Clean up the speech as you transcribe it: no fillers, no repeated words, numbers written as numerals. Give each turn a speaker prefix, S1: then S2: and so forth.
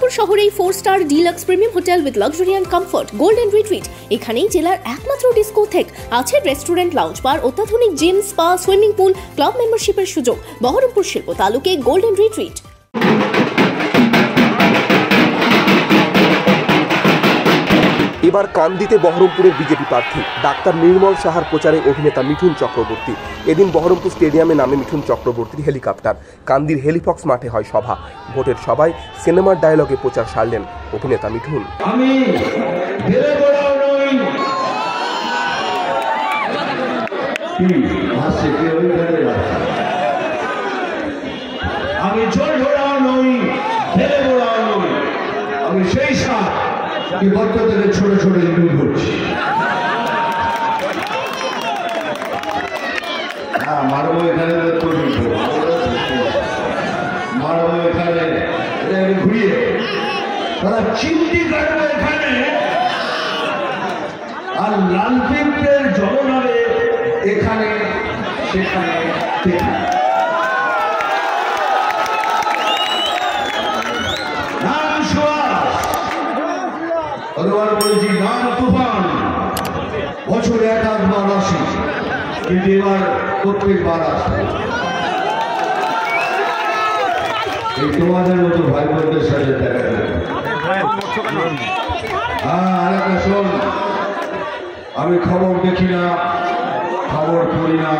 S1: বহরমপুর শহরেই 4 star deluxe premium hotel with luxury and comfort golden retreat. এখানেই জেলার একমাত্র ডিস্কোথেক, আছে রেস্টুরেন্ট, লাউঞ্জ বার, অত্যাধুনিক gym, spa, swimming pool, club মেম্বারশিপের সুযোগ। বহরমপুর শিল্প তালুকে গোল্ডেন রিট্রিট।
S2: এবার কান্দিতে বহরমপুরের বিজেপি প্রার্থী ডাক্তার নির্মল সাহার প্রচারে অভিনেতা মিঠুন চক্রবর্তী। এদিন বহরমপুর স্টেডিয়ামে নামে মিঠুন চক্রবর্তীর হেলিকপ্টার। কান্দির হেলিফক্স মাঠে হয় সভা। ভোটের সভায় সিনেমার ডায়লগে প্রচার সারলেন অভিনেতা মিঠুন।
S3: আমি জল ঢোড়াও নই, ঢেলে বোড়াও নই, আমি সেই সাপ বিপত্ত থেকে ছোট ছোট ইঁদুর ধরছি। মারবো এখানে, মারবো এখানে, ঘুরিয়ে তারা চিমটি কাটবো এখানে, আর লাল পিঁপড়ের জলনাবে এখানে সেখানে সেখানে। বলেছি নাম তুফান, বছরে একবার আসি, কিন্তু এবার প্রত্যেকবার আসে। এই তোমাদের মতো ভাই বোনদের সাথে দেখা যায়। আর একটা শোন, আমি খবর দেখি না, খবর পড়ি না,